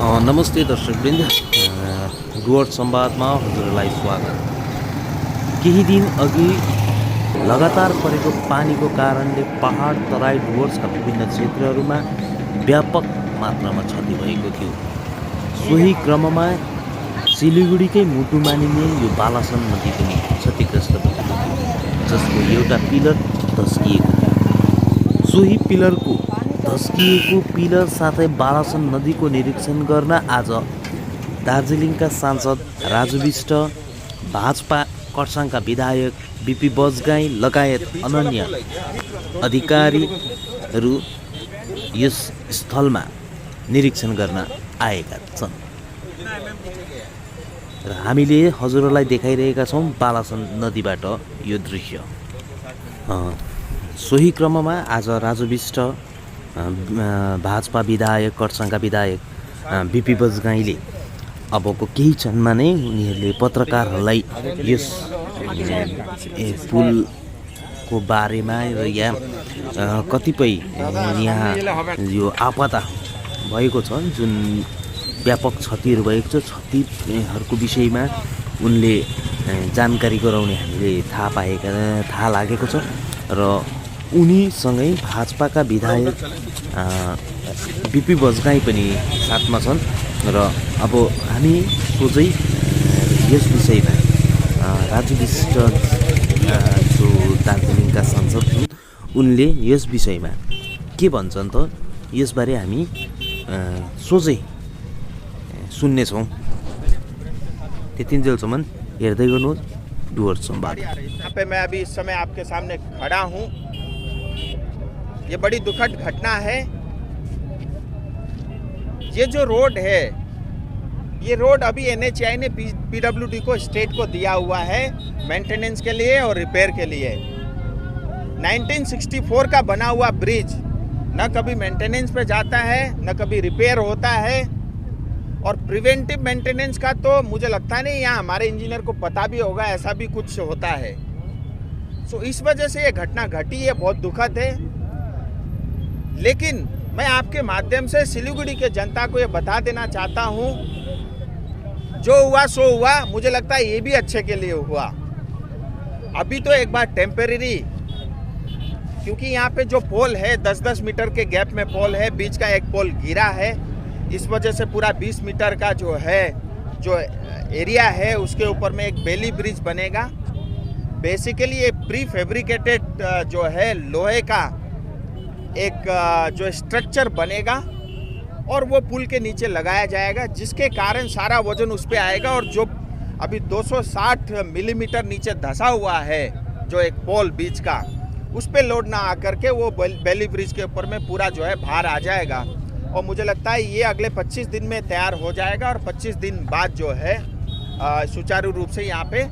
नमस्ते दर्शकवृन्द, डुवर्स संवादमा हजुरलाई स्वागत। केही दिन अघि लगातार परेको पानीको कारणले पहाड तराई डुवर्सका विभिन्न क्षेत्रहरूमा व्यापक मात्रामा क्षति भएको थियो। सोही क्रममा सिलिगुडीकै मुटु मानिने यो बालासन नदी पनि क्षतिग्रस्त भएको थियो, जसको एउटा पिलर धस्किएको थियो। सोही पिलरको धस्किएको पिलर साथै बालासन नदीको निरीक्षण गर्न आज दार्जिलिङका सांसद राजु विष्ट, भाजपा खरसाङका विधायक बिपी बजगाई लगायत अन्य अधिकारीहरू यस स्थलमा निरीक्षण गर्न आएका छन् र हामीले हजुरलाई देखाइरहेका छौँ बालासन नदीबाट यो दृश्य। सोही क्रममा आज राजु विष्ट, भाजपा विधायक खरसाङका विधायक बिपी बजगाईले अबको केही क्षणमा नै उनीहरूले पत्रकारहरूलाई यस पुलको बारेमा र यहाँ कतिपय यहाँ यो आपदा भएको छ, जुन व्यापक क्षतिहरू भएको छ, क्षतिहरूको विषयमा उनले जानकारी गराउने हामीले थाहा लागेको छ र उनीसँगै भाजपाका विधायक बिपी बजगाई पनि साथमा छन् र अब हामी सोझै यस विषयमा राजु विष्ट जो दार्जिलिङका सांसद हुन् उनले यस विषयमा के भन्छन् त यसबारे हामी सोझै सुन्नेछौँ। त्यतिन्जेलसम्म हेर्दै गर्नुहोस् डुवर्स संवाद। यहाँ पे मैं अभी इस समय आपके सामने खड़ा हूँ। ये बड़ी दुखद घटना है। ये जो रोड है, ये रोड अभी एनएचएआई ने पीडब्ल्यूडी को स्टेट को दिया हुआ है मेंटेनेंस के लिए और रिपेयर के लिए। 1964 का बना हुआ ब्रिज न कभी मेंटेनेंस पे जाता है न कभी रिपेयर होता है, और प्रिवेंटिव मेंटेनेंस का तो मुझे लगता नहीं यहाँ हमारे इंजीनियर को पता भी होगा, ऐसा भी कुछ होता है। सो इस वजह से ये घटना घटी है, बहुत दुखद है। लेकिन मैं आपके माध्यम से सिलीगुड़ी के जनता को ये बता देना चाहता हूँ, जो हुआ सो हुआ। मुझे लगता है ये भी अच्छे के लिए हुआ। अभी तो एक बार टेम्परेरी, क्योंकि यहाँ पे जो पोल है 10-10 मीटर के गैप में पोल है, बीच का एक पोल गिरा है, इस वजह से पूरा 20 मीटर का जो एरिया है उसके ऊपर में एक बेली ब्रिज बनेगा। बेसिकली ये प्री फैब्रिकेटेड जो है लोहे का एक जो स्ट्रक्चर बनेगा और वो पुल के नीचे लगाया जाएगा, जिसके कारण सारा वजन उस पर आएगा। और जो अभी 260 मिलीमीटर नीचे धंसा हुआ है जो एक पोल बीच का, उस पर लोड ना आकर के वो बेली ब्रिज के ऊपर में पूरा जो है भार आ जाएगा। और मुझे लगता है ये अगले 25 दिन में तैयार हो जाएगा और 25 दिन बाद जो है सुचारू रूप से यहाँ पे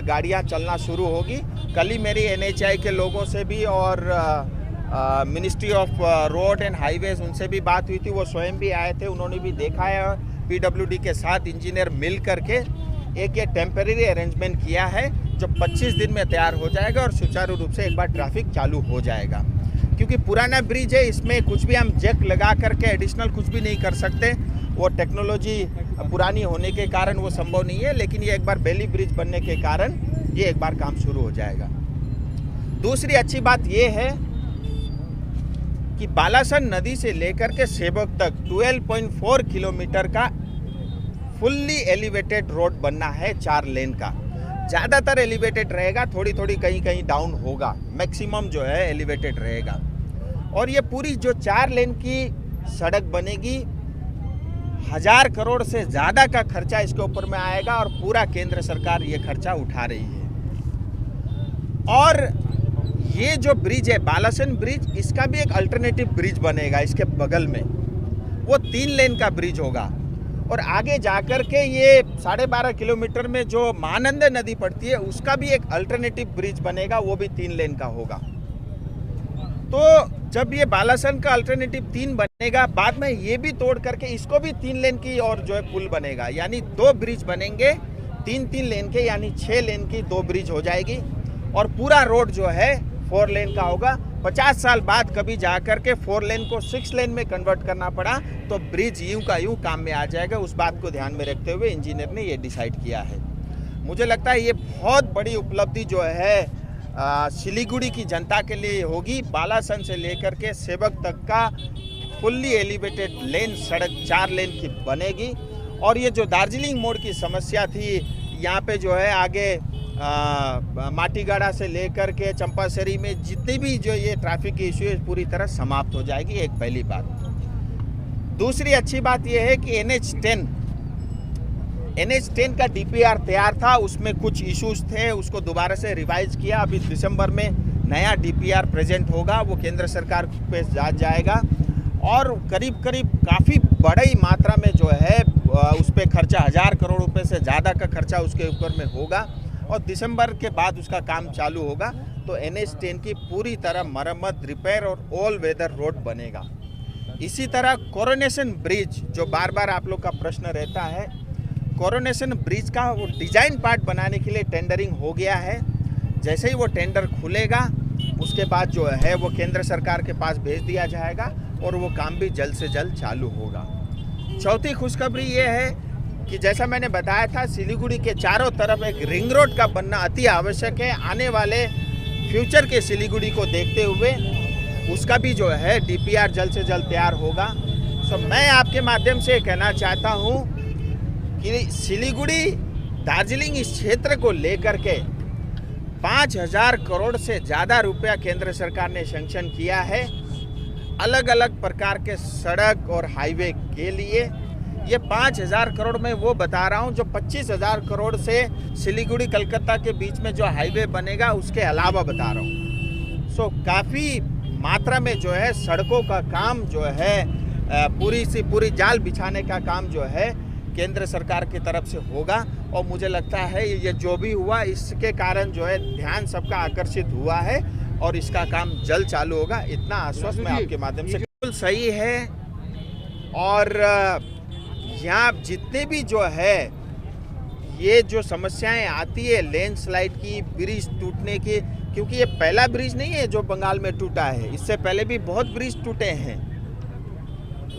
गाड़ियाँ चलना शुरू होगी। कल ही मेरी एनएचएआई के लोगों से भी और ministry of road and highways उनसे भी बात हुई थी। वो स्वयं भी आए थे, उन्होंने भी देखा है। पीडब्ल्यूडी के साथ इंजीनियर मिल करके एक ये टेम्परेरी अरेंजमेंट किया है जो 25 दिन में तैयार हो जाएगा और सुचारू रूप से एक बार ट्रैफिक चालू हो जाएगा। क्योंकि पुराना ब्रिज है, इसमें कुछ भी हम जैक लगा करके एडिशनल कुछ भी नहीं कर सकते, वो टेक्नोलॉजी पुरानी होने के कारण वो संभव नहीं है। लेकिन ये एक बार बेली ब्रिज बनने के कारण ये एक बार काम शुरू हो जाएगा। दूसरी अच्छी बात ये है कि बालासन नदी से लेकर के सेवक तक 12.4 किलोमीटर का फुल्ली एलिवेटेड रोड बनना है, 4 लेन का। ज़्यादातर एलिवेटेड रहेगा, थोड़ी थोड़ी कहीं कहीं डाउन होगा, मैक्सिमम जो है एलिवेटेड रहेगा। और ये पूरी जो 4 लेन की सड़क बनेगी, 1000 करोड़ से ज़्यादा का खर्चा इसके ऊपर में आएगा और पूरा केंद्र सरकार ये खर्चा उठा रही है। और ये जो ब्रिज है बालासन ब्रिज, इसका भी एक अल्टरनेटिव ब्रिज बनेगा इसके बगल में, वो 3 लेन का ब्रिज होगा। और आगे जाकर के ये 12.5 किलोमीटर में जो महानंदा नदी पड़ती है उसका भी एक अल्टरनेटिव ब्रिज बनेगा, वो भी 3 लेन का होगा। तो जब ये बालासन का अल्टरनेटिव 3 बनेगा, बाद में ये भी तोड़ करके इसको भी 3 लेन की और जो है पुल बनेगा, यानी 2 ब्रिज बनेंगे 3-3 लेन के, यानी 6 लेन की 2 ब्रिज हो जाएगी। और पूरा रोड जो है 4 लेन का होगा 50 साल बाद कभी जाकर के 4 लेन को 6 लेन में कन्वर्ट करना पड़ा तो ब्रिज यूं का यूं काम में आ जाएगा। उस बात को ध्यान में रखते हुए इंजीनियर ने ये डिसाइड किया है। मुझे लगता है ये बहुत बड़ी उपलब्धि जो है सिलीगुड़ी की जनता के लिए होगी। बालासन से लेकर के सेवक तक का फुल्ली एलिवेटेड लेन सड़क 4 लेन की बनेगी। और ये जो दार्जिलिंग मोड़ की समस्या थी, यहाँ पे जो है आगे माटीगाड़ा से लेकर के चंपासरी में जितनी भी जो ये ट्रैफिक की इशू है पूरी तरह समाप्त हो जाएगी। एक पहली बात। दूसरी अच्छी बात ये है कि NH10 का DPR तैयार था, उसमें कुछ इश्यूज थे, उसको दोबारा से रिवाइज किया। अभी दिसंबर में नया DPR प्रेजेंट होगा, वो केंद्र सरकार पे जाएगा और करीब करीब काफ़ी बड़ी मात्रा में जो है उस पर खर्चा 1000 करोड़ रुपए से ज़्यादा का खर्चा उसके ऊपर में होगा और दिसंबर के बाद उसका काम चालू होगा। तो NH10 की पूरी तरह मरम्मत, रिपेयर और ऑल वेदर रोड बनेगा। इसी तरह कोरोनेशन ब्रिज, जो बार बार आप लोग का प्रश्न रहता है, कोरोनेशन ब्रिज का वो डिजाइन पार्ट बनाने के लिए टेंडरिंग हो गया है। जैसे ही वो टेंडर खुलेगा उसके बाद जो है वो केंद्र सरकार के पास भेज दिया जाएगा और वो काम भी जल्द से जल्द चालू होगा। चौथी खुशखबरी ये है कि जैसा मैंने बताया था, सिलीगुड़ी के चारों तरफ एक रिंग रोड का बनना अति आवश्यक है। आने वाले फ्यूचर के सिलीगुड़ी को देखते हुए उसका भी जो है DPR जल्द से जल्द तैयार होगा। सो मैं आपके माध्यम से कहना चाहता हूँ कि सिलीगुड़ी दार्जिलिंग इस क्षेत्र को लेकर के 5000 करोड़ से ज़्यादा रुपया केंद्र सरकार ने सैंक्शन किया है अलग अलग प्रकार के सड़क और हाईवे के लिए। ये 5000 करोड़ में वो बता रहा हूँ जो 25000 करोड़ से सिलीगुड़ी कलकत्ता के बीच में जो हाईवे बनेगा उसके अलावा बता रहा हूँ। सो काफ़ी मात्रा में जो है सड़कों का काम जो है पूरी सी पूरी जाल बिछाने का काम जो है केंद्र सरकार की तरफ से होगा। और मुझे लगता है ये जो भी हुआ इसके कारण जो है ध्यान सबका आकर्षित हुआ है और इसका काम जल्द चालू होगा। इतना आश्वस्त मैं आपके माध्यम से बिल्कुल सही है। और यहाँ जितने भी जो है ये जो समस्याएं आती है लैंडस्लाइड की, ब्रिज टूटने की, क्योंकि ये पहला ब्रिज नहीं है जो बंगाल में टूटा है, इससे पहले भी बहुत ब्रिज टूटे हैं।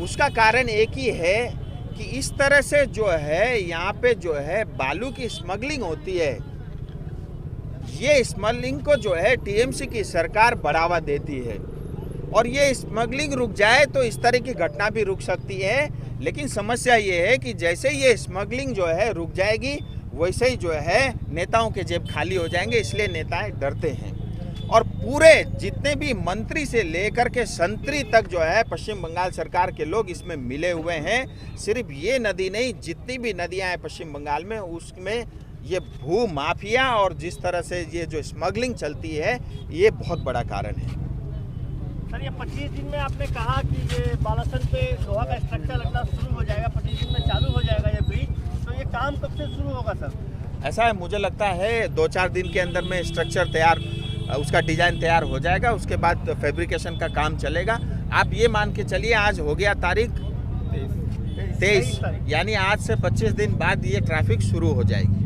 उसका कारण एक ही है कि इस तरह से जो है यहाँ पे जो है बालू की स्मगलिंग होती है। ये स्मगलिंग को जो है TMC की सरकार बढ़ावा देती है और ये स्मगलिंग रुक जाए तो इस तरह की घटना भी रुक सकती है। लेकिन समस्या ये है कि जैसे ये स्मगलिंग जो है रुक जाएगी वैसे ही जो है नेताओं के जेब खाली हो जाएंगे, इसलिए नेताएं डरते हैं। और पूरे जितने भी मंत्री से लेकर के संतरी तक जो है पश्चिम बंगाल सरकार के लोग इसमें मिले हुए हैं। सिर्फ ये नदी नहीं, जितनी भी नदियां हैं पश्चिम बंगाल में उसमें ये भू माफिया और जिस तरह से ये जो स्मगलिंग चलती है ये बहुत बड़ा कारण है। सर, ये 25 दिन में आपने कहा कि ये बालासन पे लोहा का स्ट्रक्चर लगना शुरू हो जाएगा, 25 दिन में चालू हो जाएगा ये ब्रिज, तो ये काम कब से शुरू होगा सर? ऐसा है, मुझे लगता है 2-4 दिन के अंदर में स्ट्रक्चर तैयार, उसका डिजाइन तैयार हो जाएगा। उसके बाद फैब्रिकेशन का काम चलेगा। आप ये मान के चलिए आज हो गया तारीख 23, यानी आज से 25 दिन बाद ये ट्रैफिक शुरू हो जाएगी।